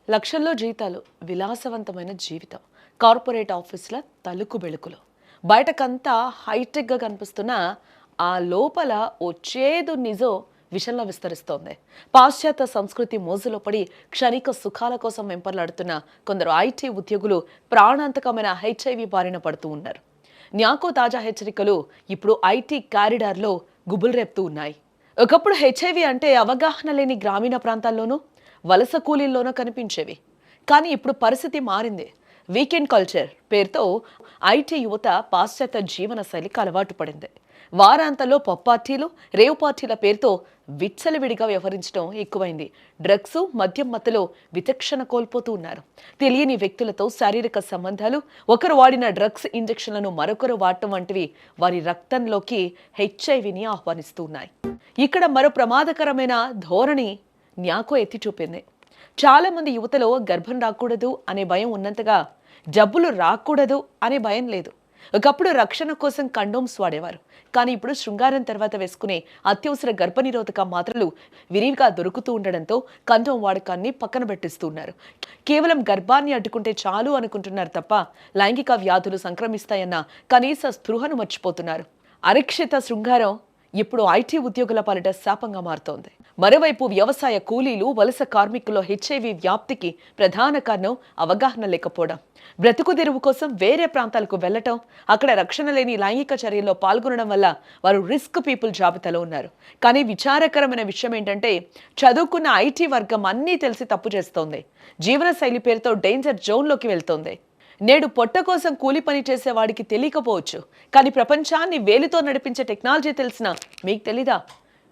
లక్షల్లో జీతాలు, విలాసవంతమైన జీవితం, కార్పొరేట్ ఆఫీసుల తలుకు బెళుకులు, బయటకంతా హైటెక్గా కనిపిస్తున్న ఆ లోపల ఓ చేదు నిజం విషంలో విస్తరిస్తోంది. పాశ్చాత్య సంస్కృతి మోజులో పడి క్షణిక సుఖాల కోసం వెంపర్లాడుతున్న కొందరు ఐటీ ఉద్యోగులు ప్రాణాంతకమైన హెచ్ఐవి బారిన పడుతూ ఉన్నారు. న్యాకో తాజా హెచ్చరికలు ఇప్పుడు ఐటీ కారిడార్లో గుబులు రేపుతూ ఉన్నాయి. ఒకప్పుడు హెచ్ఐవి అంటే అవగాహన లేని గ్రామీణ ప్రాంతాల్లోనూ వలస కూలీల్లోనూ కనిపించేవి. కానీ ఇప్పుడు పరిస్థితి మారింది. వీకెండ్ కల్చర్ పేరుతో ఐటీ యువత పాశ్చాత్య జీవన శైలికి అలవాటు పడింది. వారాంతంలో పబ్ పార్టీలు, రేవ్ పార్టీల పేరుతో విచ్చలవిడిగా వ్యవహరించడం ఎక్కువైంది. డ్రగ్స్, మద్యం మత్తులో విచక్షణ కోల్పోతూ ఉన్నారు. తెలియని వ్యక్తులతో శారీరక సంబంధాలు, ఒకరు వాడిన డ్రగ్స్ ఇంజెక్షన్లను మరొకరు వాడటం వంటివి వారి రక్తంలోకి హెచ్ఐవిని ఆహ్వానిస్తూ ఉన్నాయి. ఇక్కడ మరో ప్రమాదకరమైన ధోరణి న్యాకో ఎత్తి చూపింది. చాలా మంది యువతలో గర్భం రాకూడదు అనే భయం ఉన్నంతగా జబ్బులు రాకూడదు అనే భయం లేదు. ఒకప్పుడు రక్షణ కోసం కండోమ్స్ వాడేవారు. కానీ ఇప్పుడు శృంగారం తర్వాత వేసుకునే అత్యవసర గర్భనిరోధక మాత్రలు విరివిగా దొరుకుతూ ఉండడంతో కండోమ్ వాడకాన్ని పక్కన పెట్టిస్తున్నారు. కేవలం గర్భాన్ని అడ్డుకుంటే చాలు అనుకుంటున్నారు తప్ప లైంగిక వ్యాధులు సంక్రమిస్తాయన్న కనీస స్పృహను మర్చిపోతున్నారు. అరక్షిత శృంగారం ఇప్పుడు ఐటీ ఉద్యోగుల పాలిట శాపంగా మారుతోంది. మరోవైపు వ్యవసాయ కూలీలు, వలస కార్మికుల్లో హెచ్ఐవి వ్యాప్తికి ప్రధాన కారణం అవగాహన లేకపోవడం. బ్రతుకు తెరువు కోసం వేరే ప్రాంతాలకు వెళ్లటం, అక్కడ రక్షణ లేని లైంగిక చర్యల్లో పాల్గొనడం వల్ల వారు రిస్క్ పీపుల్ జాబితాలో ఉన్నారు. కానీ విచారకరమైన విషయం ఏంటంటే, చదువుకున్న ఐటీ వర్గం అన్నీ తెలిసి తప్పు చేస్తోంది. జీవన శైలి పేరుతో డేంజర్ జోన్లోకి వెళ్తోంది. నేడు పొట్ట కోసం కూలి పని చేసే వాడికి తెలియకపోవచ్చు, కానీ ప్రపంచాన్ని వేలితో నడిపించే టెక్నాలజీ తెలిసినా మీకు తెలీదా?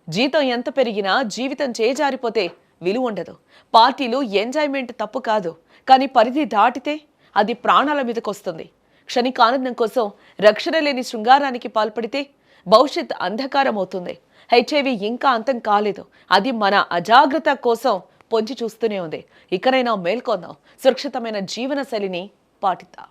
జీతం ఎంత పెరిగినా జీవితం చేజారిపోతే విలువ ఉండదు. పార్టీలు, ఎంజాయ్మెంట్ తప్పు కాదు, కానీ పరిధి దాటితే అది ప్రాణాల మీదకి వస్తుంది. క్షణిక ఆనందం కోసం రక్షణ లేని శృంగారానికి పాల్పడితే భవిష్యత్ అంధకారం అవుతుంది. హెచ్ఐవి ఇంకా అంతం కాలేదు. అది మన అజాగ్రత్త కోసం పొంచి చూస్తూనే ఉంది. ఇకనైనా మేల్కొందాం, సురక్షితమైన జీవన శైలిని పాటిద్దాం.